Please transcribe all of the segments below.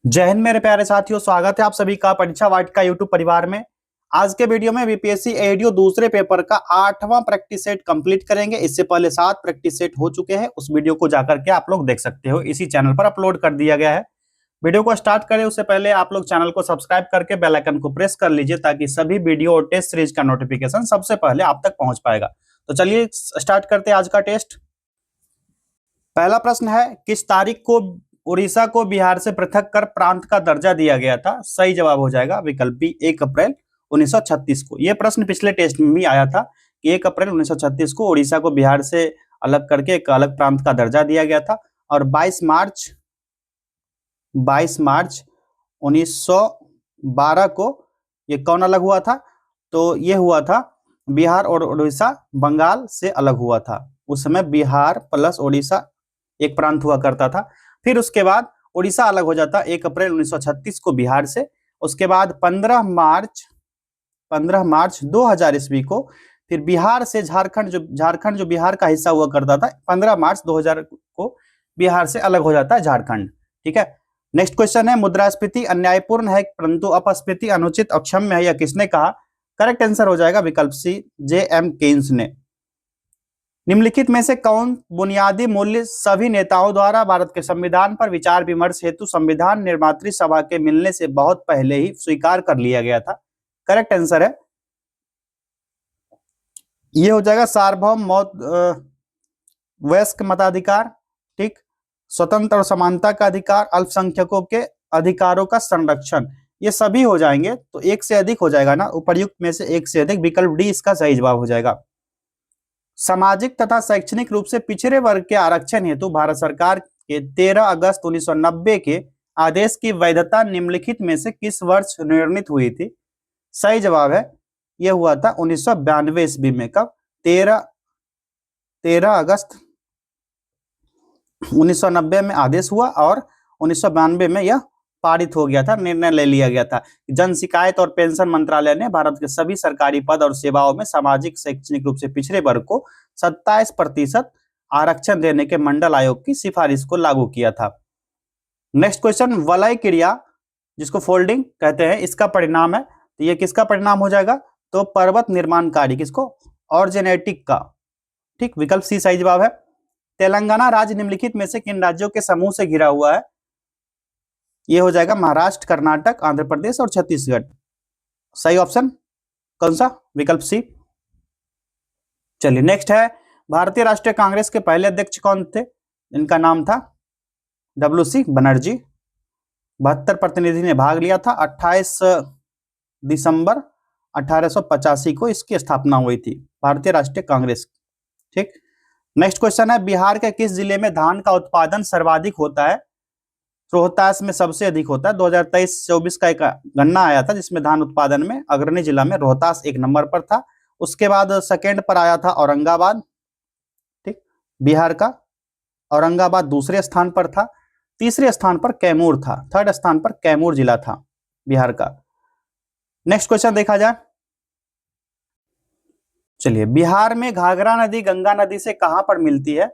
जय हिंद मेरे प्यारे साथियों, स्वागत है आप सभी का परीक्षा वाटिका यूट्यूब परिवार में। आज के वीडियो में बीपीएससी एडीओ दूसरे पेपर का 8वां प्रैक्टिस सेट कंप्लीट करेंगे। इससे पहले 7 प्रैक्टिस सेट हो चुके हैं, उस वीडियो को जाकर के आप लोग देख सकते हो, इसी चैनल पर अपलोड कर दिया गया है। वीडियो को स्टार्ट करें उससे पहले आप लोग चैनल को सब्सक्राइब करके बेल आइकन को प्रेस कर लीजिए ताकि सभी वीडियो और टेस्ट सीरीज का नोटिफिकेशन सबसे पहले आप तक पहुंच पाएगा। तो चलिए स्टार्ट करते हैं आज का टेस्ट। पहला प्रश्न है, किस तारीख को उड़ीसा को बिहार से पृथक कर प्रांत का दर्जा दिया गया था? सही जवाब हो जाएगा विकल्प बी, 1 अप्रैल 1936 को। यह प्रश्न पिछले टेस्ट में भी आया था कि 1 अप्रैल 1936 को उड़ीसा को बिहार से अलग करके एक अलग प्रांत का दर्जा दिया गया था। और 22 मार्च 1912 को ये कौन अलग हुआ था? तो ये हुआ था बिहार और उड़ीसा बंगाल से अलग हुआ था। उस समय बिहार प्लस उड़ीसा एक प्रांत हुआ करता था। फिर उसके बाद उड़ीसा अलग हो जाता 1 अप्रैल 1936 को बिहार से। उसके बाद 15 मार्च 2000 ईस्वी को फिर बिहार से झारखंड जो बिहार का हिस्सा हुआ करता था, 15 मार्च 2000 को बिहार से अलग हो जाता है झारखंड। ठीक है। नेक्स्ट क्वेश्चन है, मुद्रास्फीति अन्यायपूर्ण है परंतु अपस्फीति अनुचित अक्षम्य है, यह किसने कहा? करेक्ट आंसर हो जाएगा विकल्प सी, जे.एम. केन्स ने। निम्नलिखित में से कौन बुनियादी मूल्य सभी नेताओं द्वारा भारत के संविधान पर विचार विमर्श हेतु संविधान निर्मात्री सभा के मिलने से बहुत पहले ही स्वीकार कर लिया गया था? करेक्ट आंसर है, ये हो जाएगा सार्वभौम वयस्क मताधिकार, ठीक, स्वतंत्र और समानता का अधिकार, अल्पसंख्यकों के अधिकारों का संरक्षण, ये सभी हो जाएंगे। तो एक से अधिक हो जाएगा ना, उपर्युक्त में से एक से अधिक, विकल्प डी इसका सही जवाब हो जाएगा। सामाजिक तथा शैक्षणिक रूप से पिछड़े वर्ग के आरक्षण हेतु भारत सरकार के 13 अगस्त 1990 के आदेश की वैधता निम्नलिखित में से किस वर्ष निर्णीत हुई थी? सही जवाब है, यह हुआ था 1992 ईस्वी में। कब? 13 अगस्त 1990 में आदेश हुआ और 1992 में यह पारित हो गया था, निर्णय ले लिया गया था। जन शिकायत और पेंशन मंत्रालय ने भारत के सभी सरकारी पद और सेवाओं में सामाजिक शैक्षणिक रूप से पिछड़े वर्ग को 27% आरक्षण देने के मंडल आयोग की सिफारिश को लागू किया था। नेक्स्ट क्वेश्चन, वलय क्रिया जिसको फोल्डिंग कहते हैं, इसका परिणाम है, तो ये किसका परिणाम हो जाएगा? तो पर्वत निर्माण कार्य, किसको? ऑर्गेनेटिक का। ठीक, विकल्प सी सही जवाब है। तेलंगाना राज्य निम्नलिखित में से किन राज्यों के समूह से घिरा हुआ है? ये हो जाएगा महाराष्ट्र, कर्नाटक, आंध्र प्रदेश और छत्तीसगढ़। सही ऑप्शन कौन सा? विकल्प सी। चलिए नेक्स्ट है, भारतीय राष्ट्रीय कांग्रेस के पहले अध्यक्ष कौन थे? इनका नाम था WC बनर्जी। 72 प्रतिनिधि ने भाग लिया था। 28 दिसंबर 1885 को इसकी स्थापना हुई थी, भारतीय राष्ट्रीय कांग्रेस। ठीक। नेक्स्ट क्वेश्चन है, बिहार के किस जिले में धान का उत्पादन सर्वाधिक होता है? रोहतास में सबसे अधिक होता है। 2023-24 का एक गणना आया था जिसमें धान उत्पादन में अग्रणी जिला में रोहतास 1 नंबर पर था। उसके बाद सेकेंड पर आया था औरंगाबाद, ठीक, बिहार का। औरंगाबाद दूसरे स्थान पर था। तीसरे स्थान पर कैमूर था। थर्ड स्थान पर कैमूर जिला था बिहार का। नेक्स्ट क्वेश्चन देखा जाए। चलिए, बिहार में घाघरा नदी गंगा नदी से कहां पर मिलती है?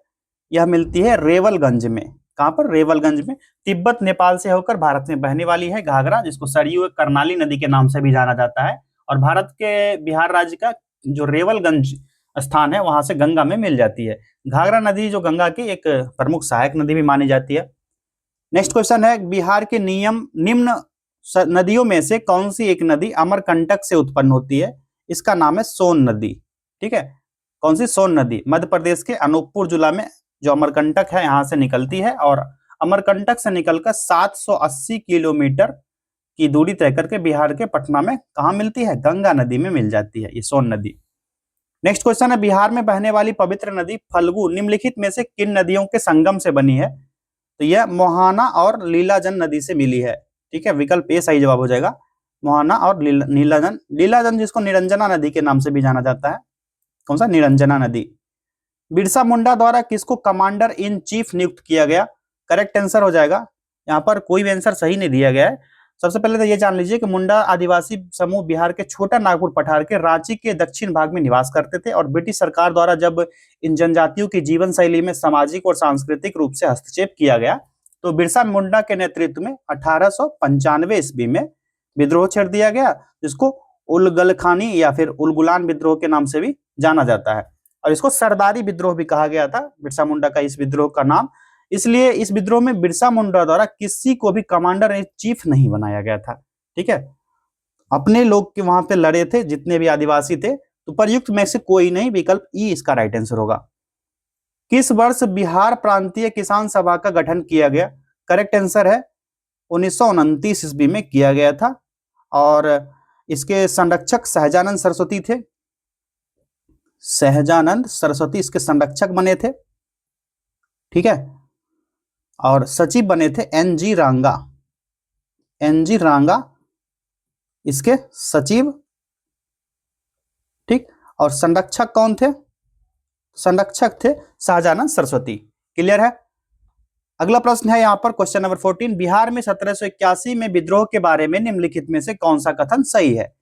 यह मिलती है रेवलगंज में। कहां पर? रेवलगंज में। तिब्बत नेपाल से होकर भारत में बहने वाली है घाघरा, जिसको सरयू कर्नाली नदी के नाम से भी जाना जाता है। और भारत के बिहार राज्य का जो रेवलगंज स्थान है वहां से गंगा में मिल जाती है। घाघरा नदी जो गंगा की एक प्रमुख सहायक नदी भी मानी जाती है। नेक्स्ट क्वेश्चन है, बिहार के निम्न नदियों में से कौन सी एक नदी अमरकंटक से उत्पन्न होती है? इसका नाम है सोन नदी। ठीक है, कौन सी? सोन नदी। मध्य प्रदेश के अनूपपुर जिला में जो अमरकंटक है यहां से निकलती है और अमरकंटक से निकलकर 780 किलोमीटर की दूरी तय करके बिहार के पटना में कहां मिलती है? गंगा नदी में मिल जाती है ये सोन नदी। नेक्स्ट क्वेश्चन है, बिहार में बहने वाली पवित्र नदी फल्गु निम्नलिखित में से किन नदियों के संगम से बनी है? तो यह मोहाना और लीलाजन नदी से मिली है। ठीक है, विकल्प ए सही जवाब हो जाएगा, मोहाना और लीलाजन जिसको निरंजना नदी के नाम से भी जाना जाता है। कौन सा? निरंजना नदी। बिरसा मुंडा द्वारा किसको कमांडर इन चीफ नियुक्त किया गया? करेक्ट आंसर हो जाएगा, यहाँ पर कोई भी आंसर सही नहीं दिया गया है। सबसे पहले तो ये जान लीजिए कि मुंडा आदिवासी समूह बिहार के छोटा नागपुर पठार के रांची के दक्षिण भाग में निवास करते थे और ब्रिटिश सरकार द्वारा जब इन जनजातियों की जीवन शैली में सामाजिक और सांस्कृतिक रूप से हस्तक्षेप किया गया तो बिरसा मुंडा के नेतृत्व में 1895 ईस्वी में विद्रोह छेड़ दिया गया, जिसको उलगलखानी या फिर उलगुलान विद्रोह के नाम से भी जाना जाता है, और इसको सरदारी विद्रोह भी कहा गया था बिरसा मुंडा का इस विद्रोह का नाम। इसलिए इस विद्रोह में बिरसा मुंडा द्वारा किसी को भी कमांडर इन चीफ नहीं बनाया गया था। ठीक है, अपने लोग के वहां पे लड़े थे जितने भी आदिवासी थे, तो प्रयुक्त में से कोई नहीं, विकल्प ई इसका राइट आंसर होगा। किस वर्ष बिहार प्रांतीय किसान सभा का गठन किया गया? करेक्ट आंसर है 1929 ईस्वी में किया गया था, और इसके संरक्षक सहजानंद सरस्वती थे। सहजानंद सरस्वती इसके संरक्षक बने थे। ठीक है, और सचिव बने थे एनजी रांगा। एनजी रांगा इसके सचिव। ठीक, और संरक्षक कौन थे? संरक्षक थे सहजानंद सरस्वती। क्लियर है? अगला प्रश्न है यहाँ पर क्वेश्चन नंबर 14, बिहार में 1781 में विद्रोह के बारे में निम्नलिखित में से कौन सा कथन सही है?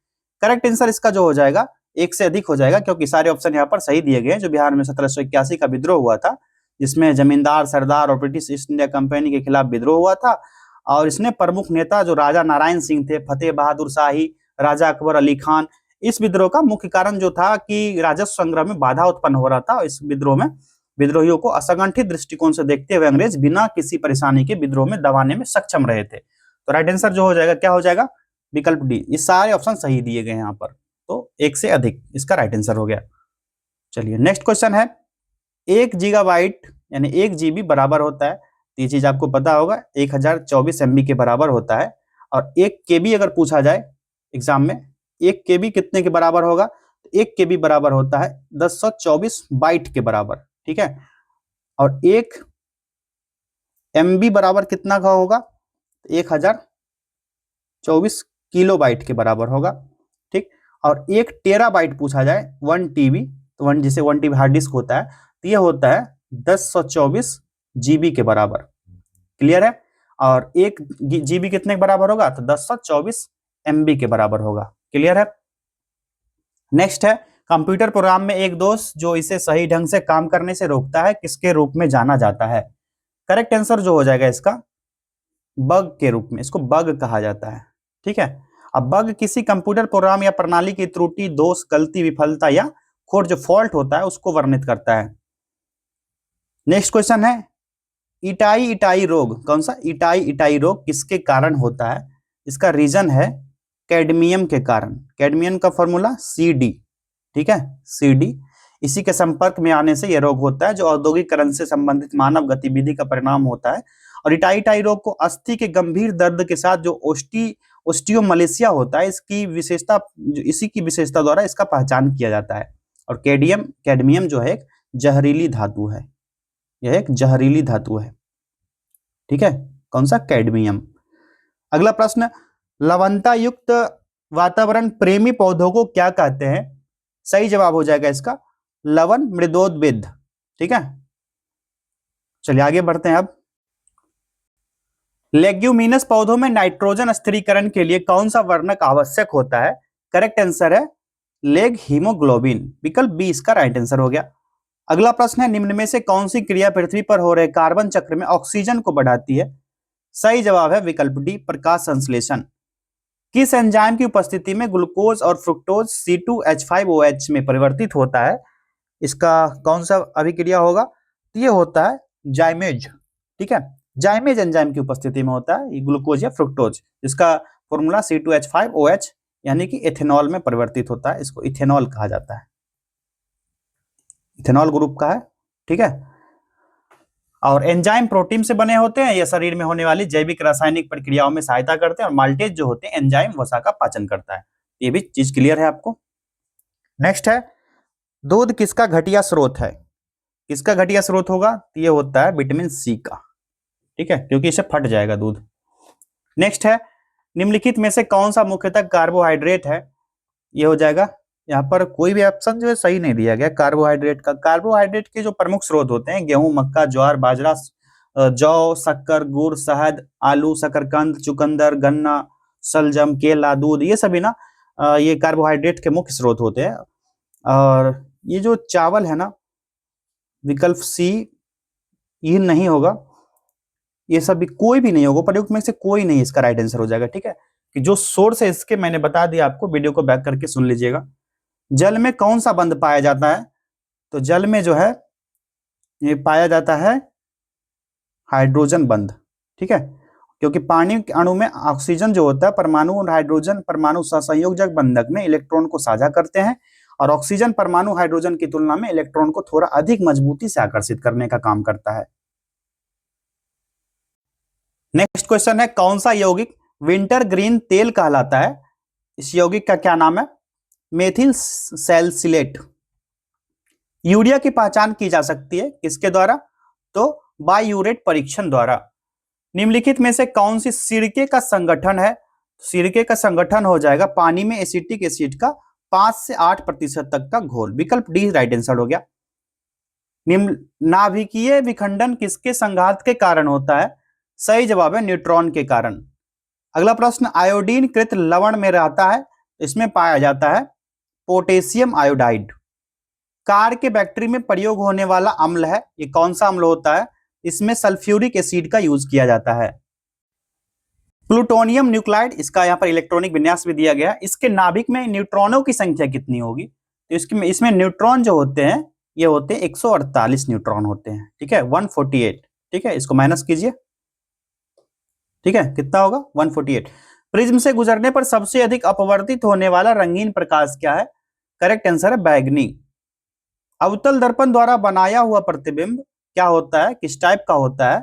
करेक्ट आंसर इसका जो हो जाएगा एक से अधिक हो जाएगा, क्योंकि सारे ऑप्शन यहाँ पर सही दिए गए हैं। जो बिहार में 1781 का विद्रोह हुआ था, जिसमें जमींदार सरदार और ब्रिटिश ईस्ट इंडिया कंपनी के खिलाफ विद्रोह हुआ था, और इसने प्रमुख नेता जो राजा नारायण सिंह थे, फतेह बहादुर शाही, राजा अकबर अली खान, इस विद्रोह का मुख्य कारण जो था कि राजस्व संग्रह में बाधा उत्पन्न हो रहा था। इस विद्रोह में विद्रोहियों को असंगठित दृष्टिकोण से देखते हुए अंग्रेज बिना किसी परेशानी के विद्रोह में दबाने में सक्षम रहे थे। तो राइट आंसर जो हो जाएगा क्या हो जाएगा? विकल्प डी। ये सारे ऑप्शन सही दिए गए हैं यहाँ पर, तो एक से अधिक इसका राइट आंसर हो गया। चलिए नेक्स्ट क्वेश्चन है, 1 गीगाबाइट यानी 1 जीबी बराबर होता है, ये चीज आपको पता होगा, 1024 MB के बराबर होता है। और 1 KB अगर पूछा जाए एग्जाम में, 1 KB कितने के बराबर होगा? 1 KB बराबर होता है 1024 बाइट के बराबर। ठीक है, और 1 MB बराबर कितना का होगा? 1024 किलोबाइट के बराबर होगा। ठीक, और 1 टेराबाइट पूछा जाए 1 TB, तो 1 जैसे 1 TB हार्ड डिस्क होता है, तो यह होता है 1024 GB के बराबर। क्लियर है? और 1 GB कितने के बराबर होगा? तो 1024 MB के बराबर होगा। क्लियर है? नेक्स्ट है, कंप्यूटर प्रोग्राम में एक दोष जो इसे सही ढंग से काम करने से रोकता है, किसके रूप में जाना जाता है? करेक्ट आंसर जो हो जाएगा इसका बग के रूप में, इसको बग कहा जाता है। ठीक है, अब बग किसी कंप्यूटर प्रोग्राम या प्रणाली की त्रुटि, दोष, गलती, विफलता या खोट जो फॉल्ट होता है उसको वर्णित करता है। नेक्स्ट क्वेश्चन है, इटाई इटाई रोग, कौन सा? इटाई इटाई रोग किसके कारण होता है? इसका रीजन है कैडमियम के कारण। कैडमियम का फॉर्मूला CD। ठीक है, CD, इसी के संपर्क में आने से यह रोग होता है, जो औद्योगिकरण से संबंधित मानव गतिविधि का परिणाम होता है। और इटाई इटाई रोग को अस्थि के गंभीर दर्द के साथ जो ओस्टियोमलेशिया होता है, इसकी विशेषता, इसी की विशेषता द्वारा इसका पहचान किया जाता है। और कैडमियम जो है एक जहरीली धातु है, यह एक जहरीली धातु है। ठीक है, कौन सा? कैडमियम। अगला प्रश्न, लवणता युक्त वातावरण प्रेमी पौधों को क्या कहते हैं? सही जवाब हो जाएगा इसका लवण मृदोद्भिद। ठीक है, चलिए आगे बढ़ते हैं। अब लेग्यूमिनस पौधों में नाइट्रोजन स्थिरीकरण के लिए कौन सा वर्णक आवश्यक होता है? करेक्ट आंसर है लेग हीमोग्लोबिन, विकल्प बी इसका राइट आंसर हो गया। अगला प्रश्न है, निम्न में से कौन सी क्रिया पृथ्वी पर हो रहे कार्बन चक्र में ऑक्सीजन को बढ़ाती है? सही जवाब है विकल्प डी, प्रकाश संश्लेषण। किस एंजाइम की उपस्थिति में ग्लूकोज और फ्रुक्टोज C2H5OH में परिवर्तित होता है? इसका कौन सा अभिक्रिया होगा? तो ये होता है जाइमेज। ठीक है, जाइमेज एंजाइम की उपस्थिति में होता है ये ग्लूकोज या फ्रुक्टोज, जिसका फॉर्मूला C2H5OH यानी कि इथेनॉल में परिवर्तित होता है। इसको इथेनॉल कहा जाता है, इथेनॉल ग्रुप का है। ठीक है, और एंजाइम प्रोटीन से बने होते हैं, यह शरीर में होने वाली जैविक रासायनिक प्रक्रियाओं में सहायता करते हैं, और माल्टेज जो होते हैं एंजाइम वसा का पाचन करता है। ये भी चीज क्लियर है आपको। नेक्स्ट है, दूध किसका घटिया स्रोत है? किसका घटिया स्रोत होगा? ये होता है विटामिन C का। ठीक है, क्योंकि इसे फट जाएगा दूध। नेक्स्ट है, निम्नलिखित में से कौन सा मुख्यतः कार्बोहाइड्रेट है? ये हो जाएगा, यहाँ पर कोई भी ऑप्शन जो है सही नहीं दिया गया कार्बोहाइड्रेट का। कार्बोहाइड्रेट के जो प्रमुख स्रोत होते हैं गेहूं, मक्का, ज्वार, बाजरा, जौ, शक्कर, गुड़, शहद, आलू, शकरकंद, चुकंदर, गन्ना, शलजम, केला, दूध, ये सभी ना ये कार्बोहाइड्रेट के मुख्य स्रोत होते हैं। और ये जो चावल है ना, विकल्प C ये नहीं होगा, ये सब भी कोई भी नहीं होगा, प्रयुक्त में से कोई नहीं इसका राइट आंसर हो जाएगा। ठीक है, कि जो सोर्स है इसके मैंने बता दिया आपको, वीडियो को बैक करके सुन लीजिएगा। जल में कौन सा बंध पाया जाता है? तो जल में जो है ये पाया जाता है हाइड्रोजन बंध। ठीक है, क्योंकि पानी के अणु में ऑक्सीजन जो होता है परमाणु और हाइड्रोजन परमाणु सहसंयोजक बंधक में इलेक्ट्रॉन को साझा करते हैं, और ऑक्सीजन परमाणु हाइड्रोजन की तुलना में इलेक्ट्रॉन को थोड़ा अधिक मजबूती से आकर्षित करने का काम करता है। नेक्स्ट क्वेश्चन है, कौन सा यौगिक विंटर ग्रीन तेल कहलाता है? इस यौगिक का क्या नाम है? Methyl salicylate. यूरिया की पहचान की जा सकती है किसके द्वारा? तो बायूरेट परीक्षण द्वारा। निम्नलिखित में से कौन सी सिरके का संगठन है? सिरके का संगठन हो जाएगा पानी में एसिटिक एसिड का 5 से 8% तक का घोल। विकल्प डी राइट आंसर हो गया। नाभिकीय विखंडन किसके संघात के कारण होता है? सही जवाब है न्यूट्रॉन के कारण। अगला प्रश्न, आयोडीन कृत लवण में रहता है, इसमें पाया जाता है पोटेशियम आयोडाइड। कार के बैटरी में प्रयोग होने वाला अम्ल है, ये कौन सा अम्ल होता है? इसमें सल्फ्यूरिक एसिड का यूज किया जाता है। प्लूटोनियम न्यूक्लाइड, इसका यहाँ पर इलेक्ट्रॉनिक विन्यास भी दिया गया है। इसके नाभिक में न्यूट्रॉनों की संख्या कितनी होगी? तो इसमें न्यूट्रॉन जो होते हैं ये होते हैं 148 न्यूट्रॉन होते हैं। ठीक है, 148। ठीक है, इसको माइनस कीजिए। ठीक है, कितना होगा? 148। प्रिज्म से गुजरने पर सबसे अधिक अपवर्तित होने वाला रंगीन प्रकाश क्या है? करेक्ट आंसर है बैगनी। अवतल दर्पण द्वारा बनाया हुआ प्रतिबिंब क्या होता है, किस टाइप का होता है?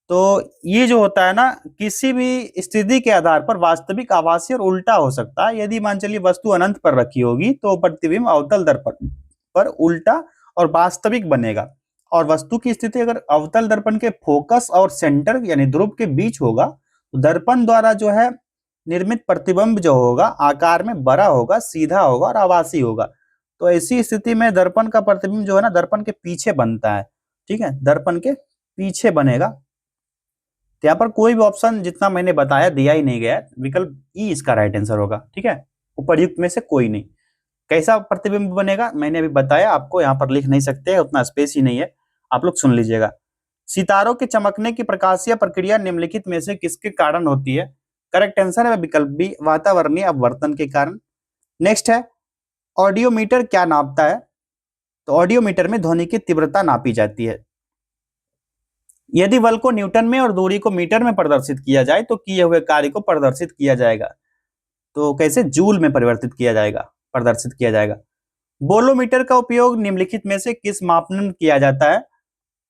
तो ये जो होता है ना, किसी भी स्थिति के आधार पर वास्तविक, आभासी और उल्टा हो सकता है। यदि मान चलिए वस्तु अनंत पर रखी होगी तो प्रतिबिंब अवतल दर्पण पर उल्टा और वास्तविक बनेगा, और वस्तु की स्थिति अगर अवतल दर्पण के फोकस और सेंटर यानी ध्रुव के बीच होगा तो दर्पण द्वारा जो है निर्मित प्रतिबिंब जो होगा आकार में बड़ा होगा, सीधा होगा और आभासी होगा। तो ऐसी स्थिति में दर्पण का प्रतिबिंब जो है ना दर्पण के पीछे बनता है। ठीक है, दर्पण के पीछे बनेगा। तो यहाँ पर कोई भी ऑप्शन जितना मैंने बताया दिया ही नहीं गया, विकल्प ई इसका राइट आंसर होगा। ठीक है, उपर्युक्त में से कोई नहीं। कैसा प्रतिबिंब बनेगा मैंने अभी बताया आपको, यहाँ पर लिख नहीं सकते, उतना स्पेस ही नहीं है, आप लोग सुन लीजिएगा। सितारों के चमकने की प्रकाशीय प्रक्रिया निम्नलिखित में से किसके कारण होती है? करेक्ट आंसर है विकल्प बी, वातावरणीय अपवर्तन के कारण। नेक्स्ट है, ऑडियोमीटर क्या नापता है? तो ऑडियोमीटर में ध्वनि की तीव्रता नापी जाती है। यदि बल को न्यूटन में और दूरी को मीटर में प्रदर्शित किया जाए तो किए हुए कार्य को प्रदर्शित किया जाएगा। तो कैसे? जूल में परिवर्तित किया जाएगा, प्रदर्शित किया जाएगा। बोलोमीटर का उपयोग निम्नलिखित में से किस मापन किया जाता है?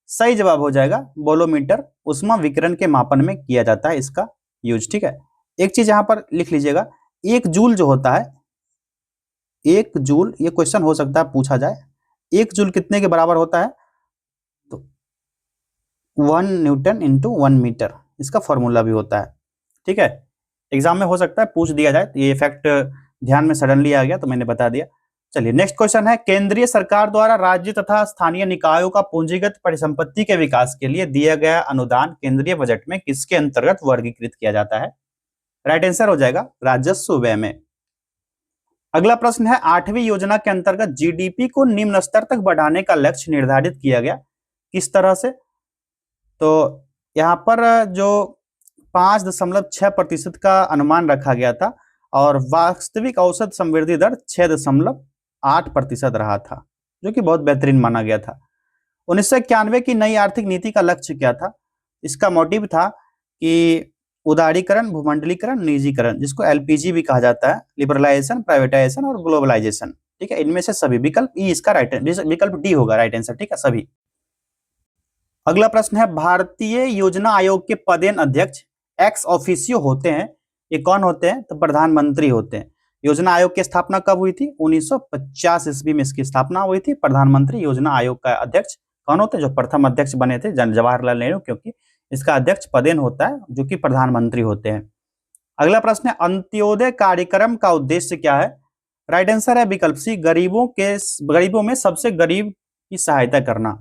सही जवाब हो जाएगा बोलोमीटर उष्मा विकिरण के मापन में किया जाता है इसका यूज। ठीक है, एक चीज यहां पर लिख लीजिएगा, 1 जूल जो होता है, 1 जूल, ये क्वेश्चन हो सकता है पूछा जाए, 1 जूल कितने के बराबर होता है? तो 1 न्यूटन इंटू 1 मीटर, इसका फॉर्मूला भी होता है। ठीक है, एग्जाम में हो सकता है पूछ दिया जाए, ये फैक्ट ध्यान में सडनली आ गया तो मैंने बता दिया। चलिए नेक्स्ट क्वेश्चन है, केंद्रीय सरकार द्वारा राज्य तथा स्थानीय निकायों का पूंजीगत परिसंपत्ति के विकास के लिए दिया गया अनुदान केंद्रीय बजट में किसके अंतर्गत वर्गीकृत किया जाता है? राइट आंसर हो जाएगा राजस्व व्यय में। अगला प्रश्न है, 8वीं योजना के अंतर्गत जीडीपी को निम्न स्तर तक बढ़ाने का लक्ष्य निर्धारित किया गया, किस तरह से? तो यहाँ पर जो 5.6% का अनुमान रखा गया था और वास्तविक औसत समृद्धि दर 6.8% रहा था, जो कि बहुत बेहतरीन माना गया था। 1991 की नई आर्थिक नीति का लक्ष्य क्या था? इसका मोटिव था कि उदारीकरण, भूमंडलीकरण, निजीकरण, जिसको एलपीजी भी कहा जाता है, लिबरलाइजेशन, प्राइवेटाइजेशन और ग्लोबलाइजेशन। ठीक है, इनमें से सभी, विकल्प ई इसका राइट, विकल्प डी होगा राइट आंसर। ठीक है, सभी। अगला प्रश्न है, भारतीय योजना आयोग के पदेन अध्यक्ष एक्स ऑफिसियो होते हैं, ये कौन होते हैं? तो प्रधानमंत्री होते हैं। योजना आयोग की स्थापना कब हुई थी? 1950 ईस्वी में इसकी स्थापना हुई थी। प्रधानमंत्री योजना आयोग का अध्यक्ष कौन होते हैं? जो प्रथम अध्यक्ष बने थे जवाहरलाल नेहरू, क्योंकि इसका अध्यक्ष पदेन होता है जो कि प्रधानमंत्री होते हैं। अगला प्रश्न है, अंत्योदय कार्यक्रम का उद्देश्य क्या है? राइट आंसर है विकल्प सी, गरीबों में सबसे गरीब की सहायता करना।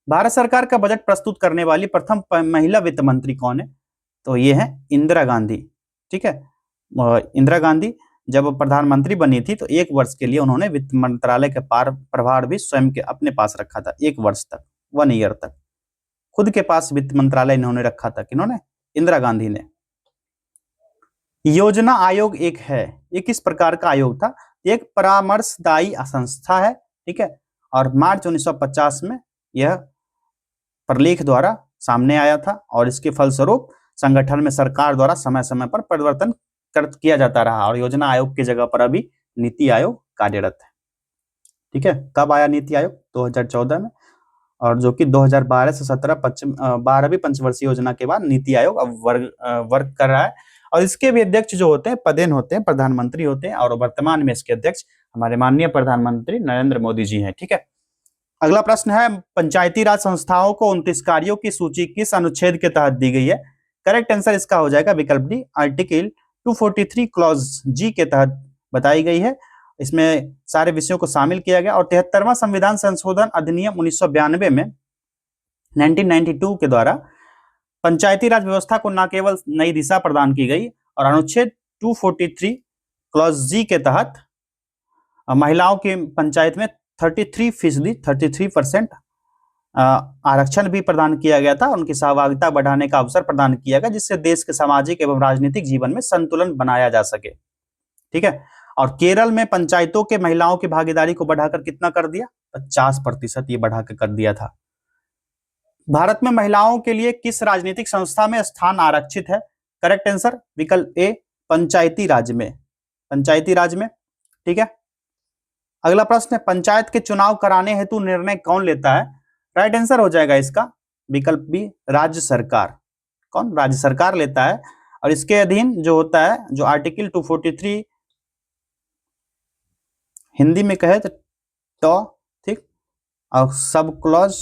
भारत सरकार का बजट प्रस्तुत करने वाली प्रथम महिला वित्त मंत्री कौन है? तो ये है इंदिरा गांधी। ठीक है, इंदिरा गांधी जब प्रधानमंत्री बनी थी तो 1 वर्ष के लिए उन्होंने वित्त मंत्रालय का प्रभार भी स्वयं के अपने पास रखा था, 1 वर्ष तक, 1 ईयर तक। खुद के पास वित्त मंत्रालय इन्होंने रखा था, किन्होंने? इंदिरा गांधी ने। योजना आयोग एक है, ये किस प्रकार का आयोग था? एक परामर्शदायी संस्था है, ठीक है, और मार्च 1950 में यह प्रलेख द्वारा सामने आया था और इसके फलस्वरूप संगठन में सरकार द्वारा समय समय पर परिवर्तन किया जाता रहा और योजना आयोग की जगह पर अभी नीति आयोग कार्यरत है, ठीक है। कब आया नीति आयोग? 2014 में, और जो कि 2012 से 17 12वीं पंचवर्षीय योजना के बाद नीति आयोग अब वर्क कर रहा है और इसके भी अध्यक्ष जो होते हैं पदेन होते हैं, प्रधानमंत्री होते हैं और वर्तमान में इसके अध्यक्ष हमारे माननीय प्रधानमंत्री नरेंद्र मोदी जी हैं, ठीक है। अगला प्रश्न है, पंचायती राज संस्थाओं को 29 कार्यों की सूची किस अनुच्छेद के तहत दी गई है? करेक्ट आंसर इसका हो जाएगा विकल्प डी, आर्टिकल 243 क्लॉज जी के तहत बताई गई है। इसमें सारे विषयों को शामिल किया गया और 73वां संविधान संशोधन अधिनियम 1992 में 1992 के द्वारा पंचायती राज व्यवस्था को न केवल नई दिशा प्रदान की गई और अनुच्छेद 243 क्लॉज जी के तहत महिलाओं के पंचायत में 33% आरक्षण भी प्रदान किया गया था, उनकी सहभागिता बढ़ाने का अवसर प्रदान किया गया जिससे देश के सामाजिक एवं राजनीतिक जीवन में संतुलन बनाया जा सके, ठीक है। और केरल में पंचायतों के महिलाओं की भागीदारी को बढ़ाकर कितना कर दिया? 50% ये बढ़ा के कर दिया था। भारत में महिलाओं के लिए किस राजनीतिक संस्था में स्थान आरक्षित है? करेक्ट आंसर विकल्प ए, पंचायती राज में, पंचायती राज में, ठीक है। अगला प्रश्न है, पंचायत के चुनाव कराने हेतु निर्णय कौन लेता है? राइट आंसर हो जाएगा इसका विकल्प बी, राज्य सरकार। कौन? राज्य सरकार लेता है और इसके अधीन जो होता है, जो आर्टिकल 243 हिंदी में कहे तो ठीक, और सब क्लॉज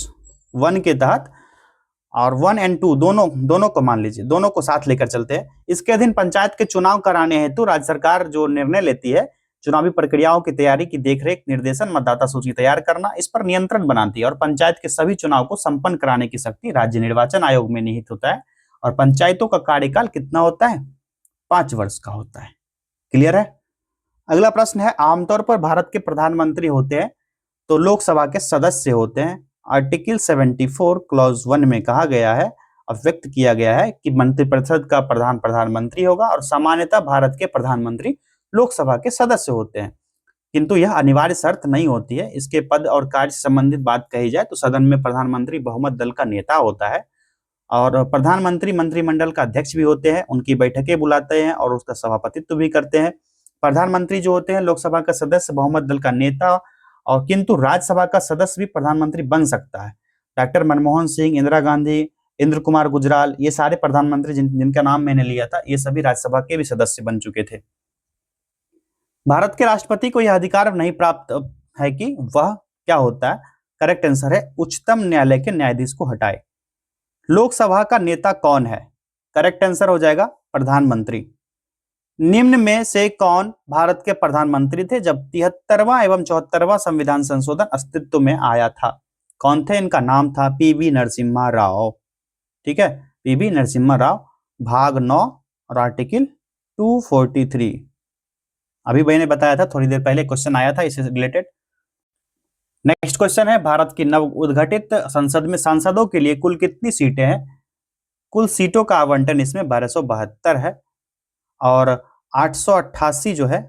1 के तहत और 1 और 2 दोनों को मान लीजिए, दोनों को साथ लेकर चलते हैं। इसके अधीन पंचायत के चुनाव कराने हेतु राज्य सरकार जो निर्णय लेती है, चुनावी प्रक्रियाओं की तैयारी की देखरेख, निर्देशन, मतदाता सूची तैयार करना, इस पर नियंत्रण बनाती है और पंचायत के सभी चुनाव को संपन्न कराने की शक्ति राज्य निर्वाचन आयोग में निहित होता है। और पंचायतों का कार्यकाल कितना होता है? 5 वर्ष का होता है। क्लियर है? अगला प्रश्न है, आमतौर पर भारत के प्रधानमंत्री होते हैं तो लोकसभा के सदस्य होते हैं। आर्टिकल 74 क्लॉज 1 में कहा गया है और व्यक्त किया गया है कि मंत्रिपरिषद का प्रधान प्रधानमंत्री होगा और सामान्यतः भारत के प्रधानमंत्री लोकसभा के सदस्य होते हैं, किंतु यह अनिवार्य शर्त नहीं होती है। इसके पद और कार्य से संबंधित बात कही जाए तो सदन में प्रधानमंत्री बहुमत दल का नेता होता है और प्रधानमंत्री मंत्रिमंडल का अध्यक्ष भी होते हैं, उनकी बैठकें बुलाते हैं और उसका सभापतित्व भी करते हैं। प्रधानमंत्री जो होते हैं लोकसभा का सदस्य, बहुमत दल का नेता, और किंतु राज्यसभा का सदस्य भी प्रधानमंत्री बन सकता है। डॉक्टर मनमोहन सिंह, इंदिरा गांधी, इंद्र कुमार गुजराल, ये सारे प्रधानमंत्री जिनका नाम मैंने लिया था, ये सभी राज्यसभा के भी सदस्य बन चुके थे। भारत के राष्ट्रपति को यह अधिकार नहीं प्राप्त है कि वह क्या होता है? करेक्ट आंसर है उच्चतम न्यायालय के न्यायाधीश को हटाए। लोकसभा का नेता कौन है? करेक्ट आंसर हो जाएगा प्रधानमंत्री। निम्न में से कौन भारत के प्रधानमंत्री थे जब 73वां एवं 74वां संविधान संशोधन अस्तित्व में आया था? कौन थे? इनका नाम था पीवी नरसिम्हा राव, ठीक है, पीवी नरसिम्हा राव। भाग 9 और आर्टिकल 243 अभी मैंने बताया था, थोड़ी देर पहले क्वेश्चन आया था इससे रिलेटेड। नेक्स्ट क्वेश्चन है, भारत की नव उद्घटित संसद में सांसदों के लिए कुल कितनी सीटें हैं? कुल सीटों का आवंटन इसमें 1272 है और 888 जो है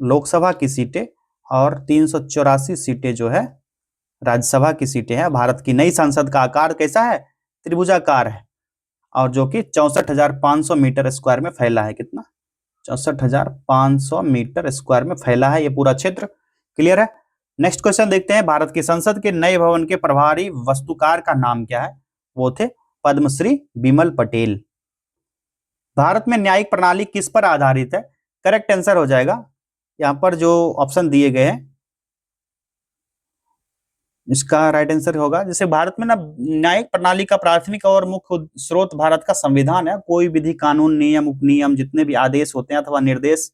लोकसभा की सीटें और 384 सीटें जो है राज्यसभा की सीटें हैं। भारत की नई संसद का आकार कैसा है? त्रिभुजाकार है और जो कि 64,500 मीटर स्क्वायर में फैला है। कितना? 64,500 मीटर स्क्वायर में फैला है ये पूरा क्षेत्र। क्लियर है? नेक्स्ट क्वेश्चन देखते हैं, भारत की संसद के नए भवन के प्रभारी वास्तुकार का नाम क्या है? वो थे पद्मश्री बिमल पटेल। भारत में न्यायिक प्रणाली किस पर आधारित है? करेक्ट आंसर हो जाएगा, यहां पर जो ऑप्शन दिए गए हैं इसका राइट आंसर होगा। जैसे भारत में ना न्यायिक प्रणाली का प्राथमिक और मुख्य स्रोत भारत का संविधान है। कोई विधि, कानून, नियम, उपनियम, जितने भी आदेश होते हैं अथवा निर्देश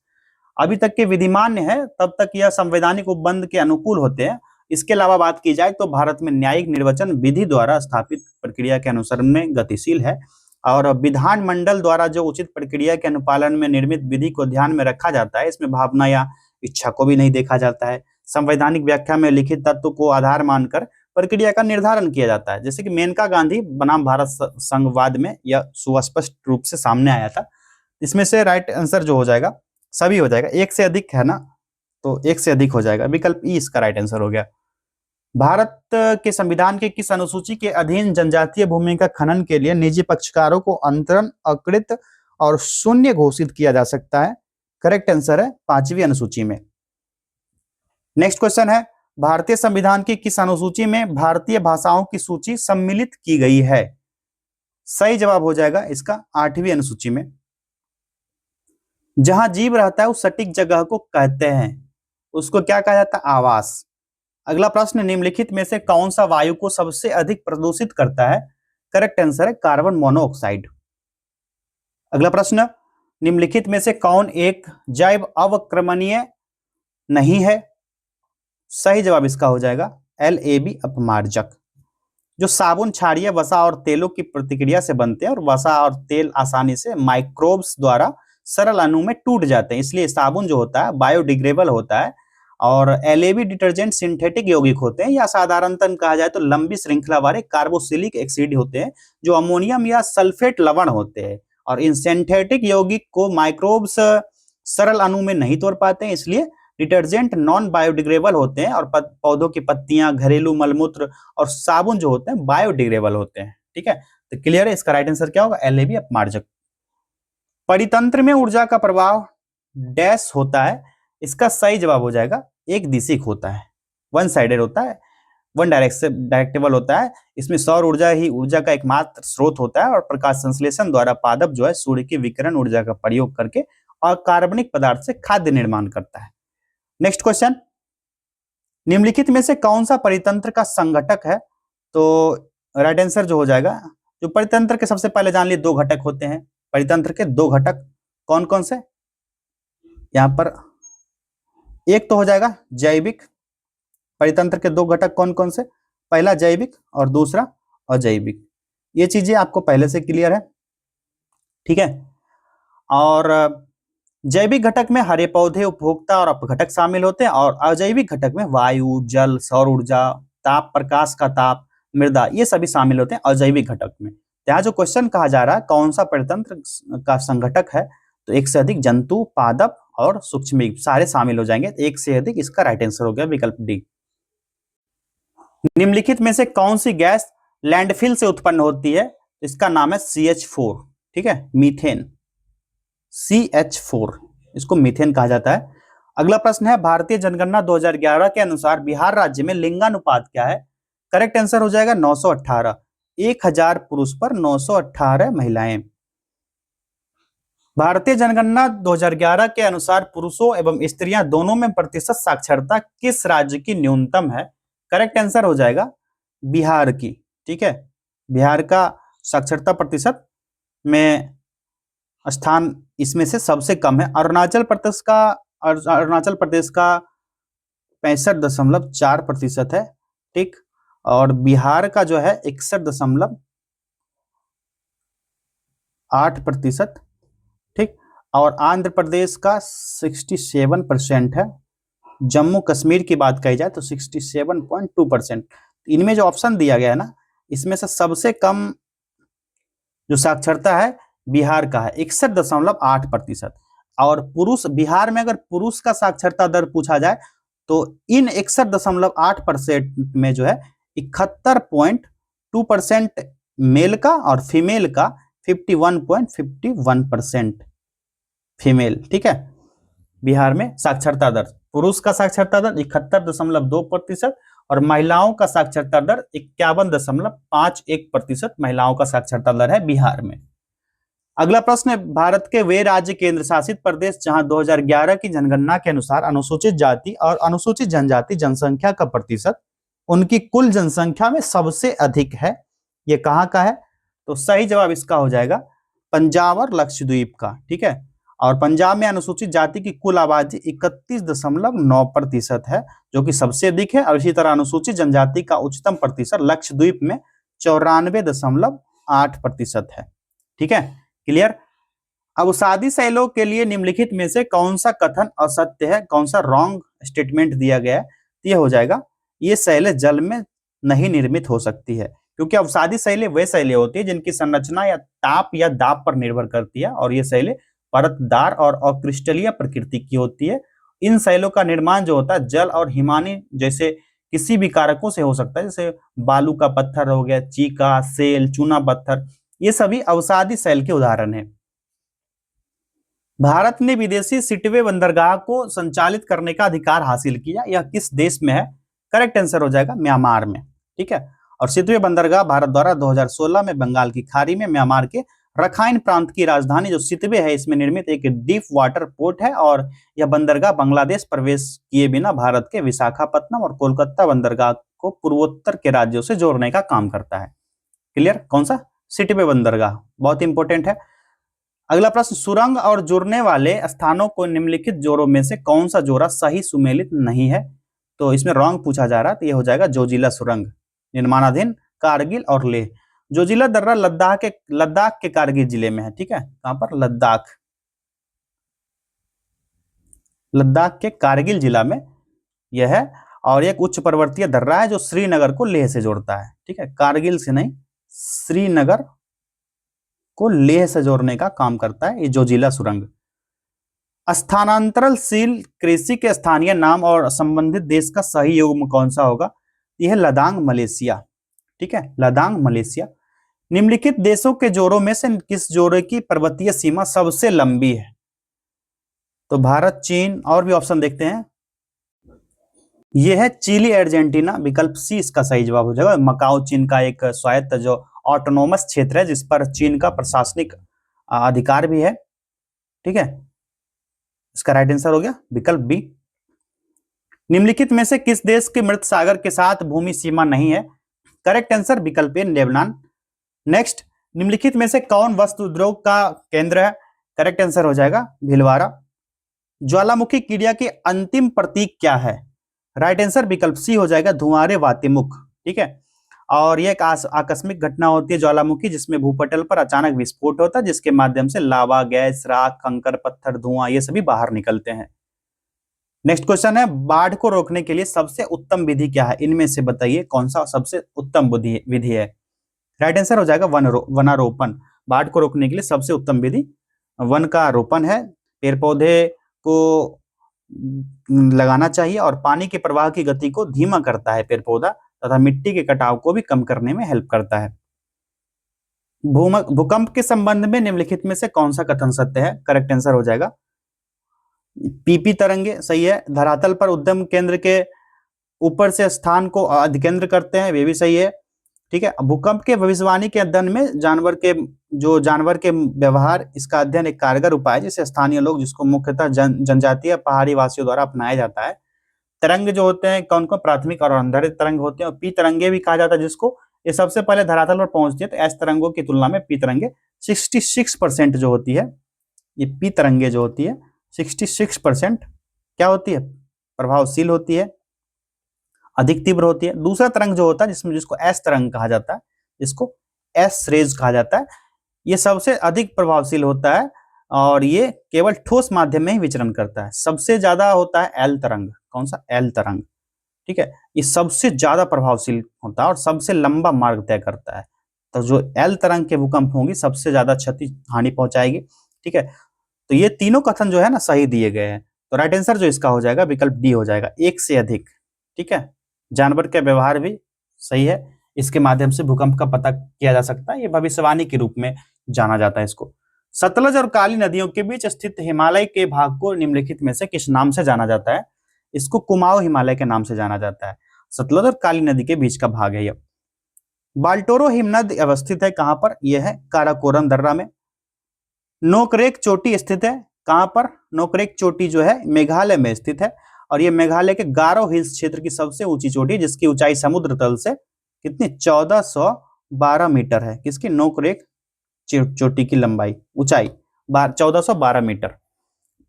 अभी तक के विधिमान्य है तब तक यह संवैधानिक उपबंध के अनुकूल होते हैं। इसके अलावा बात की जाए तो भारत में न्यायिक निर्वाचन विधि द्वारा स्थापित प्रक्रिया के अनुसरण में गतिशील है और विधानमंडल द्वारा जो उचित प्रक्रिया के अनुपालन में निर्मित विधि को ध्यान में रखा जाता है। इसमें भावना या इच्छा को भी नहीं देखा जाता है। संवैधानिक व्याख्या में लिखित तत्व को आधार मानकर प्रक्रिया का निर्धारण किया जाता है। जैसे कि मेनका गांधी बनाम भारत संघवाद में यह सुस्पष्ट रूप से सामने आया था। इसमें से राइट आंसर जो हो जाएगा सभी हो जाएगा, एक से अधिक है ना, तो एक से अधिक हो जाएगा, विकल्प ई इसका राइट आंसर हो गया। भारत के संविधान के किस अनुसूची के अधीन जनजातीय भूमि का खनन के लिए निजी पक्षकारों को अंतरण, अकृत और शून्य घोषित किया जा सकता है? करेक्ट आंसर है 5वीं अनुसूची में। नेक्स्ट क्वेश्चन है, भारतीय संविधान की किस अनुसूची में भारतीय भाषाओं की सूची सम्मिलित की गई है? सही जवाब हो जाएगा इसका 8वीं अनुसूची में। जहां जीव रहता है उस सटीक जगह को कहते हैं, उसको क्या कहा जाता है? आवास। अगला प्रश्न, निम्नलिखित में से कौन सा वायु को सबसे अधिक प्रदूषित करता है? करेक्ट आंसर है कार्बन मोनोऑक्साइड। अगला प्रश्न, निम्नलिखित में से कौन एक जैव अवक्रमणीय नहीं है? सही जवाब इसका हो जाएगा LAB अपमार्जक। जो साबुन, क्षारीय वसा और तेलों की प्रतिक्रिया से बनते हैं और वसा और तेल आसानी से माइक्रोब्स द्वारा सरल अणु में टूट जाते हैं, इसलिए साबुन जो होता है बायोडिग्रेडेबल होता है। और LAB डिटर्जेंट सिंथेटिक यौगिक होते हैं या साधारणतः कहा जाए तो लंबी श्रृंखला वाले कार्बोक्सिलिक एसिड होते हैं जो अमोनियम या सल्फेट लवण होते हैं। और इन सिंथेटिक यौगिक को माइक्रोब्स सरल अणु में नहीं तोड़ पाते हैं, इसलिए डिटर्जेंट नॉन बायोडिग्रेडेबल होते हैं। और पौधों की पत्तियां, घरेलू मलमूत्र और साबुन जो होते हैं बायोडिग्रेडेबल होते हैं। ठीक है, तो क्लियर है, इसका राइट आंसर क्या होगा? LAB अपमार्जक। परितंत्र में ऊर्जा का प्रवाह डैश होता है, इसका सही जवाब हो जाएगा एक दिशिक होता है, वन साइडेड होता है, वन डायरेक्टेबल होता है। इसमें सौर ऊर्जा ही ऊर्जा का एकमात्र स्रोत होता है और प्रकाश संश्लेषण द्वारा पादप जो है सूर्य की विकिरण ऊर्जा का प्रयोग करके और कार्बनिक पदार्थ से खाद्य निर्माण करता है। नेक्स्ट क्वेश्चन, निम्नलिखित में से कौन सा परितंत्र का संघटक है? तो राइट आंसर जो हो जाएगा, जो परितंत्र के सबसे पहले जान लिए 2 घटक होते हैं। परितंत्र के 2 घटक कौन कौन से? यहां पर एक तो हो जाएगा जैविक। परितंत्र के 2 घटक कौन कौन से? पहला जैविक और दूसरा अजैविक। ये चीजें आपको पहले से क्लियर है, ठीक है। और जैविक घटक में हरे पौधे, उपभोक्ता और अपघटक शामिल होते हैं और अजैविक घटक में वायु, जल, सौर ऊर्जा, ताप, प्रकाश का ताप, मृदा, ये सभी शामिल होते हैं अजैविक घटक में। यहाँ जो क्वेश्चन कहा जा रहा है कौन सा परितंत्र का संघटक है, तो एक से अधिक जंतु, पादप और सूक्ष्मजीव सारे शामिल हो जाएंगे। एक से अधिक इसका राइट आंसर हो गया विकल्प डी। निम्नलिखित में से कौन सी गैस लैंडफिल से उत्पन्न होती है? इसका नाम है CH4, ठीक है, मीथेन। CH4 इसको मीथेन कहा जाता है। अगला प्रश्न है, भारतीय जनगणना 2011 के अनुसार बिहार राज्य में लिंगानुपात क्या है? करेक्ट आंसर हो जाएगा 918। 1000 पुरुष पर 918 महिलाएं। भारतीय जनगणना 2011 के अनुसार पुरुषों एवं स्त्रियां दोनों में प्रतिशत साक्षरता किस राज्य की न्यूनतम है? करेक्ट आंसर हो जाएगा बिहार की, ठीक है। बिहार का साक्षरता प्रतिशत में स्थान इसमें से सबसे कम है। अरुणाचल प्रदेश का 65.4% है, ठीक। और बिहार का जो है 61.8%, ठीक। और आंध्र प्रदेश का 67% है। जम्मू कश्मीर की बात कही जाए तो 67.2%। इनमें जो ऑप्शन दिया गया है ना, इसमें से सबसे कम जो साक्षरता है बिहार का है 61.8%। और पुरुष, बिहार में अगर पुरुष का साक्षरता दर पूछा जाए तो इन 61.8% में जो है 71.2% मेल का और फीमेल का 51.51% फीमेल, ठीक है। बिहार में साक्षरता दर, पुरुष का साक्षरता दर 71.2% और महिलाओं का साक्षरता दर 51.51% महिलाओं का साक्षरता दर है बिहार में। अगला प्रश्न है, भारत के वे राज्य केंद्र शासित प्रदेश जहां 2011 की जनगणना के अनुसार अनुसूचित जाति और अनुसूचित जनजाति जनसंख्या का प्रतिशत उनकी कुल जनसंख्या में सबसे अधिक है, ये कहां का है? तो सही जवाब इसका हो जाएगा पंजाब और लक्षद्वीप का, ठीक है। और पंजाब में अनुसूचित जाति की कुल आबादी 31.9% है, जो कि सबसे अधिक है। और इसी तरह अनुसूचित जनजाति का उच्चतम प्रतिशत लक्षद्वीप में 94.8% है, ठीक है। क्लियर। अब शादी शैलों के लिए निम्नलिखित में से कौन सा कथन असत्य है, कौन सा रॉन्ग स्टेटमेंट दिया गया है? ये हो जाएगा, ये शैलें जल में नहीं निर्मित हो सकती है, क्योंकि अवसादी शैलें वे शैलें होती है जिनकी संरचना या ताप या दाब पर निर्भर करती है, और ये शैलें परतदार और अक्रिस्टलीय प्रकृति की होती है। इन शैलों का निर्माण जो होता है जल और हिमानी जैसे किसी भी कारकों से हो सकता है, जैसे बालू का पत्थर हो गया, चीका, सेल, चूना पत्थर, ये सभी अवसादी शैल के उदाहरण हैं। भारत ने विदेशी सिटवे बंदरगाह को संचालित करने का अधिकार हासिल किया, यह किस देश में है? करेक्ट आंसर हो जाएगा म्यांमार में। ठीक है, और सिटवे बंदरगाह भारत द्वारा 2016 में बंगाल की खाड़ी में म्यांमार के रखाइन प्रांत की राजधानी जो सिटवे है इसमें निर्मित एक डीप वाटर पोर्ट है, और यह बंदरगाह बांग्लादेश प्रवेश किए बिना भारत के विशाखापत्तनम और कोलकाता बंदरगाह को पूर्वोत्तर के राज्यों से जोड़ने का काम करता है। क्लियर? कौन सा? सिटवे बंदरगाह बहुत इंपॉर्टेंट है। अगला प्रश्न, सुरंग और जुड़ने वाले स्थानों को निम्नलिखित जोड़ों में से कौन सा जोड़ा सही सुमेलित नहीं है? तो इसमें रॉन्ग पूछा जा रहा है, तो ये हो जाएगा जोजिला सुरंग, निर्माणाधीन कारगिल और लेह। जोजिला दर्रा लद्दाख के कारगिल जिले में है। ठीक है, कहां पर? लद्दाख के कारगिल जिला में यह है, और एक उच्च पर्वतीय दर्रा है जो श्रीनगर को लेह से जोड़ता है। ठीक है, कारगिल से नहीं, श्रीनगर को लेह से जोड़ने का काम करता है ये जोजिला सुरंग। स्थानांतरणशील कृषि के स्थानीय नाम और संबंधित देश का सही युग्म कौन सा होगा? यह लदांग मलेशिया। ठीक है, लदांग मलेशिया। निम्नलिखित देशों के जोड़ों में से किस जोड़े की पर्वतीय सीमा सबसे लंबी है? तो भारत, चीन, और भी ऑप्शन देखते हैं। यह है चिली, अर्जेंटीना, विकल्प सी इसका सही जवाब हो जाएगा। मकाओ चीन का एक स्वायत्त जो ऑटोनोमस क्षेत्र है जिस पर चीन का प्रशासनिक अधिकार भी है। ठीक है, इसका राइट आंसर हो गया विकल्प बी। निम्नलिखित में से किस देश के मृत सागर के साथ भूमि सीमा नहीं है? करेक्ट आंसर विकल्प ए, लेबनान। नेक्स्ट, निम्नलिखित में से कौन वस्तु उद्योग का केंद्र है? करेक्ट आंसर हो जाएगा भिलवाड़ा। ज्वालामुखी क्रिया के अंतिम प्रतीक क्या है? राइट आंसर विकल्प सी हो जाएगा धुआंरे वातिमुख। ठीक है, और यह एक आकस्मिक घटना होती है ज्वालामुखी जिसमें भूपटल पर अचानक विस्फोट होता है जिसके माध्यम से लावा, गैस, राख, कंकर, पत्थर, धुआं ये सभी बाहर निकलते हैं। नेक्स्ट क्वेश्चन है, बाढ़ को रोकने के लिए सबसे उत्तम विधि क्या है? इनमें से बताइए कौन सा सबसे उत्तम विधि है? राइट आंसर हो जाएगा वनारोपण। बाढ़ को रोकने के लिए सबसे उत्तम विधि वन का रोपण है। पेड़ पौधे को लगाना चाहिए और पानी के प्रवाह की गति को धीमा करता है पेड़ पौधा, तथा मिट्टी के कटाव को भी कम करने में हेल्प करता है। भूकंप के संबंध में निम्नलिखित में से कौन सा कथन सत्य है? करेक्ट आंसर हो जाएगा पीपी तरंगे सही है। धरातल पर उद्यम केंद्र के ऊपर से स्थान को अधिकेंद्र करते हैं, वे भी सही है। ठीक है, भूकंप के भविष्यवाणी के अध्ययन में जानवर के व्यवहार, इसका अध्ययन एक कारगर उपाय है जिसे स्थानीय लोग, जिसको मुख्यतः जनजातीय पहाड़ी वासियों द्वारा अपनाया जाता है। तरंग जो होते हैं कौन कौन? प्राथमिक और अंधारित तरंग होते हैं, और पी तरंगे भी कहा जाता है जिसको, ये सबसे पहले धरातल पर पहुंचती है। तो एस तरंगों की तुलना में पी तरंगे 66% जो होती है, ये पी तरंगे जो होती है 66% क्या होती है? प्रभावशील होती है, अधिक तीव्र होती है। दूसरा तरंग जो होता है जिसको एस तरंग कहा जाता है, जिसको एस रेज कहा जाता है, ये सबसे अधिक प्रभावशील होता है और ये केवल ठोस माध्यम में ही विचरण करता है। सबसे ज्यादा होता है एल तरंग। कौन सा? एल तरंग। ठीक है, ये सबसे ज्यादा प्रभावशील होता है और सबसे लंबा मार्ग तय करता है। तो जो एल तरंग के भूकंप होंगी सबसे ज्यादा क्षति हानि पहुंचाएगी। ठीक है, तो ये तीनों कथन जो है ना सही दिए गए हैं। तो राइट आंसर जो इसका हो जाएगा विकल्प डी हो जाएगा, एक से अधिक। ठीक है, जानवर का व्यवहार भी सही है, इसके माध्यम से भूकंप का पता किया जा सकता है, ये भविष्यवाणी के रूप में जाना जाता है इसको। सतलज और काली नदियों के बीच स्थित हिमालय के भाग को निम्नलिखित में से किस नाम से जाना जाता है? इसको कुमाऊं हिमालय के नाम से जाना जाता है। सतलज और काली नदी के बीच का भाग है यह। बाल्टोरो हिमनद अवस्थित है कहां पर? यह है काराकोरम दर्रा में। नोकरेक चोटी स्थित है कहां पर? नोकरेक चोटी जो है मेघालय में स्थित है, और यह मेघालय के गारो हिल्स क्षेत्र की सबसे ऊंची चोटी, जिसकी ऊंचाई समुद्र तल से कितनी? 1412 मीटर है। किसकी? नोकरेक चोटी की लंबाई, ऊंचाई 1412 मीटर।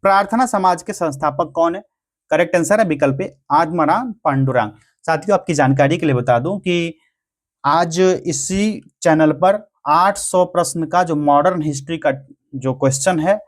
प्रार्थना समाज के संस्थापक कौन है? करेक्ट आंसर है विकल्प ए, आत्माराम पांडुरंग। साथियों, आपकी जानकारी के लिए बता दूं कि आज इसी चैनल पर 800 प्रश्न का जो मॉडर्न हिस्ट्री का जो क्वेश्चन है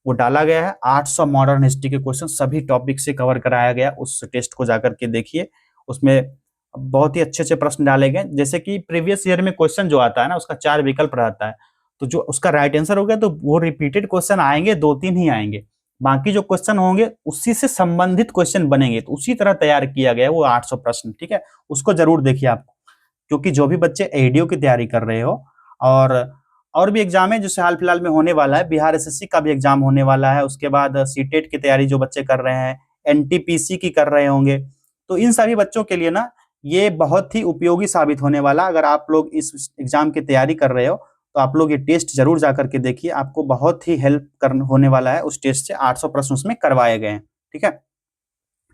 वो डाला गया है। 800 मॉडर्न हिस्ट्री के क्वेश्चन सभी टॉपिक से कवर कराया गया। उस टेस्ट को जाकर के देखिए, उसमें बहुत ही अच्छे अच्छे प्रश्न डाले गए, जैसे कि प्रीवियस ईयर में क्वेश्चन जो आता है ना उसका 4 विकल्प रहता है, तो जो उसका राइट आंसर हो गया तो वो रिपीटेड क्वेश्चन आएंगे, 2-3 ही आएंगे, बाकी जो क्वेश्चन होंगे उसी से संबंधित क्वेश्चन बनेंगे, तो उसी तरह तैयार किया गया है वो 800 प्रश्न। ठीक है, उसको जरूर देखिए आप, क्योंकि जो भी बच्चे एडीओ की तैयारी कर रहे हो और और भी एग्जाम है जैसे हाल फिलहाल में होने वाला है, बिहार एसएससी का भी एग्जाम होने वाला है, उसके बाद सीटेट की तैयारी जो बच्चे कर रहे हैं, एनटीपीसी की कर रहे होंगे, तो इन सभी बच्चों के लिए ना ये बहुत ही उपयोगी साबित होने वाला। अगर आप लोग इस एग्जाम की तैयारी कर रहे हो तो आप लोग ये टेस्ट जरूर जा करके देखिए, आपको बहुत ही हेल्प कर होने वाला है उस टेस्ट से। 800 प्रश्न उसमें करवाए गए हैं। ठीक है,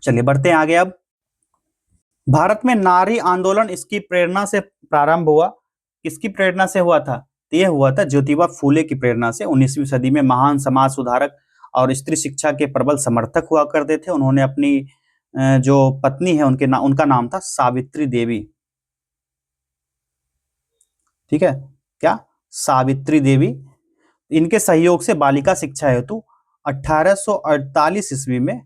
चलिए बढ़ते हैं आगे। अब भारत में नारी आंदोलन इसकी प्रेरणा से प्रारंभ हुआ, किसकी प्रेरणा से हुआ था? तो यह हुआ था ज्योतिबा फूले की प्रेरणा से। 19वीं सदी में महान समाज सुधारक और स्त्री शिक्षा के प्रबल समर्थक हुआ करते थे। उन्होंने अपनी जो पत्नी है उनका नाम था सावित्री देवी। ठीक है, क्या? सावित्री देवी। इनके सहयोग से बालिका शिक्षा हेतु 1848 ईस्वी में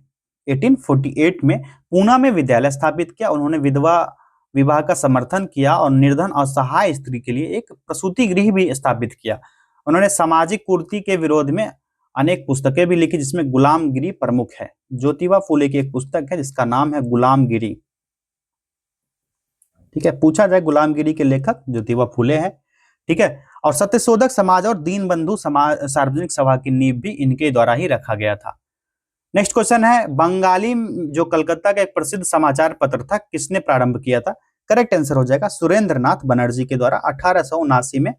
1848 में पूना में विद्यालय स्थापित किया। उन्होंने विधवा विवाह का समर्थन किया और निर्धन और असहाय स्त्री के लिए एक प्रसूति गृह भी स्थापित किया। उन्होंने सामाजिक कुरीति के विरोध में अनेक पुस्तकें भी लिखी, जिसमें गुलामगिरी प्रमुख है। ज्योतिबा फूले की एक पुस्तक है जिसका नाम है गुलामगिरी। ठीक है, पूछा जाए गुलामगिरी के लेखक ज्योतिबा फूले हैं। ठीक है, और सत्यशोधक समाज और दीनबंधु समाज सार्वजनिक सभा की नींव भी इनके द्वारा ही रखा गया था। नेक्स्ट क्वेश्चन है, बंगाली जो कलकत्ता का एक प्रसिद्ध समाचार पत्र था, किसने प्रारंभ किया था? करेक्ट आंसर हो जाएगा सुरेंद्र नाथ बनर्जी के द्वारा 1879 में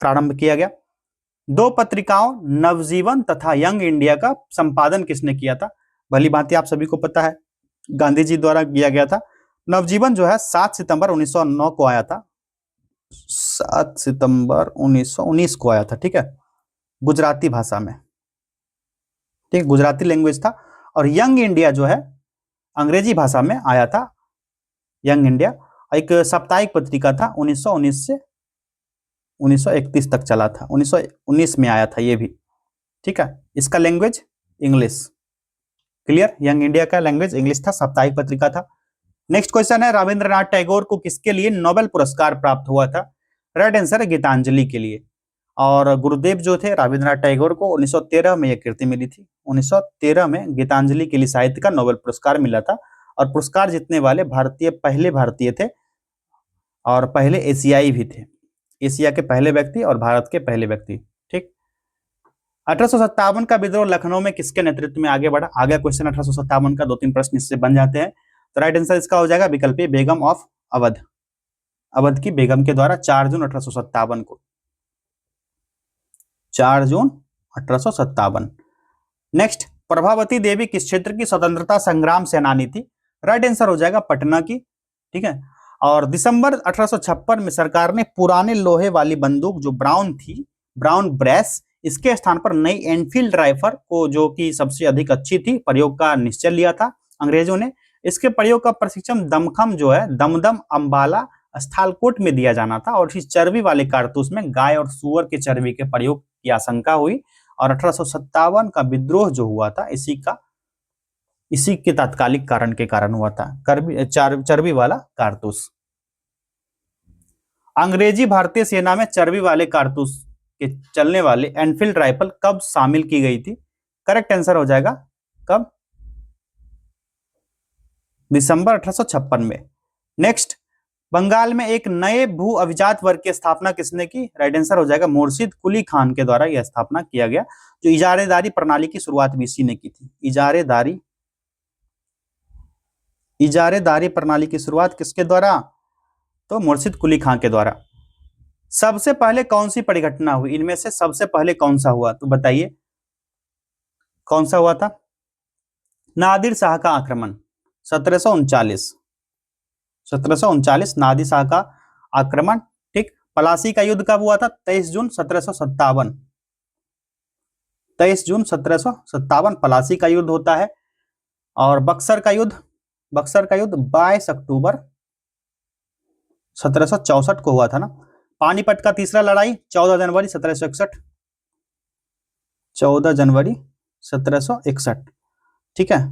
प्रारंभ किया गया। दो पत्रिकाओं नवजीवन तथा यंग इंडिया का संपादन किसने किया था? भली भांति आप सभी को पता है, गांधी जी द्वारा किया गया था। नवजीवन जो है 7 सितंबर 1909 को आया था, 7 सितंबर 1919 को आया था। ठीक है, गुजराती भाषा में, ठीक, गुजराती लैंग्वेज था। और यंग इंडिया जो है अंग्रेजी भाषा में आया था। यंग इंडिया एक साप्ताहिक पत्रिका था, 1919 से 1931 तक चला था, 1919 में आया था ये भी। ठीक है, इसका language English. Clear, young India का लैंग्वेज इंग्लिश था, साप्ताहिक पत्रिका था। नेक्स्ट क्वेश्चन है, रविंद्रनाथ टैगोर को किसके लिए नोबेल पुरस्कार प्राप्त हुआ था? राइट आंसर है गीतांजलि के लिए। और गुरुदेव जो थे रविंद्रनाथ टैगोर को 1913 में यह कृति मिली थी। 1913 में गीतांजलि के लिए साहित्य का नोबेल पुरस्कार मिला था। और पुरस्कार जीतने वाले पहले भारतीय थे और पहले एशियाई भी थे। एशिया के पहले व्यक्ति और भारत के पहले व्यक्ति। ठीक, 1857 का विद्रोह लखनऊ में किसके नेतृत्व में आगे बढ़ा? आगे क्वेश्चन 1857 का 2-3 प्रश्न इससे बन जाते हैं। तो राइट आंसर इसका हो जाएगा विकल्प ए, बेगम ऑफ अवध। अवध की बेगम के द्वारा 4 जून 1857 को, 4 जून 1857। नेक्स्ट, प्रभावती देवी किस क्षेत्र की स्वतंत्रता संग्राम सेनानी थी? राइट आंसर हो जाएगा पटना की। ठीक है, और दिसंबर 1856 में सरकार ने पुराने लोहे वाली बंदूक जो ब्राउन थी, ब्राउन ब्रेस, इसके स्थान पर नई एनफील्ड राइफल को, जो कि सबसे अधिक अच्छी थी, प्रयोग का निश्चय लिया था अंग्रेजों ने। इसके प्रयोग का प्रशिक्षण दमखम जो है, दमदम, अंबाला, स्थालकोट में दिया जाना था। और इस चर्बी वाले कारतूस में गाय और सुअर के चर्बी के प्रयोग की आशंका हुई। और 1857 का विद्रोह जो हुआ था इसी के तात्कालिक कारण के कारण हुआ था, चर्बी वाला कारतूस। अंग्रेजी भारतीय सेना में चर्बी वाले कारतूस के चलने वाले एनफील्ड राइफल कब शामिल की गई थी? करेक्ट आंसर हो जाएगा कब? दिसंबर 1856 में। नेक्स्ट, बंगाल में एक नए भू अभिजात वर्ग की स्थापना किसने की? राइट आंसर हो जाएगा मुर्शिद कुली खान के द्वारा यह स्थापना किया गया। जो इजारेदारी प्रणाली की शुरुआत भी इसी ने की थी। इजारेदारी प्रणाली की शुरुआत किसके द्वारा? तो मुर्शिद कुली खान के द्वारा। सबसे पहले कौन सी परिघटना हुई? इनमें से सबसे पहले कौन सा हुआ? तो बताइए कौन सा हुआ था? नादिर शाह का आक्रमण, 1739 नादिर शाह का आक्रमण। ठीक, पलासी का युद्ध कब हुआ था? 23 जून 1757। 23 जून 1757 पलासी का युद्ध होता है। और बक्सर का युद्ध 22 अक्टूबर 1764 को हुआ था ना। पानीपत का तीसरा लड़ाई 14 जनवरी 1761। 14 जनवरी 1761। ठीक है,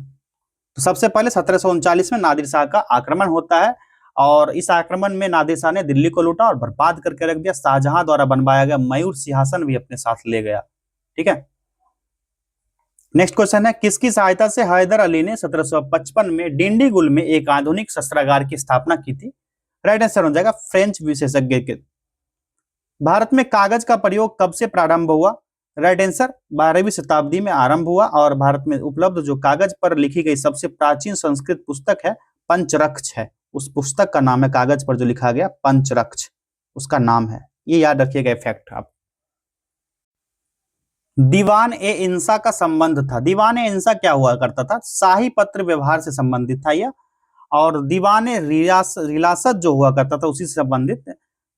तो सबसे पहले 1739 में नादिर शाह का आक्रमण होता है। और इस आक्रमण में नादिर शाह ने दिल्ली को लूटा और बर्बाद करके रख दिया। शाहजहां द्वारा बनवाया गया मयूर सिंहासन भी अपने साथ ले गया। ठीक है, नेक्स्ट क्वेश्चन है, किसकी सहायता से हैदर अली ने 1755 में डिंडीगुल में एक आधुनिक शस्त्रागार की स्थापना की थी? राइट आंसर हो जाएगा फ्रेंच विशेषज्ञ के। भारत में कागज का प्रयोग कब से प्रारंभ हुआ? राइट आंसर 12वीं शताब्दी में आरंभ हुआ और भारत में उपलब्ध जो कागज पर लिखी गई सबसे प्राचीन संस्कृत पुस्तक है पंचरक्ष है। उस पुस्तक का नाम है, कागज पर जो लिखा गया पंचरक्ष उसका नाम है। ये याद रखिएगा फैक्ट आप। दीवान ए इंसा का संबंध था। दीवान ए इंसा क्या हुआ करता था? शाही पत्र व्यवहार से संबंधित था यह। और दीवान ए रियासत जो हुआ करता था उसी से संबंधित,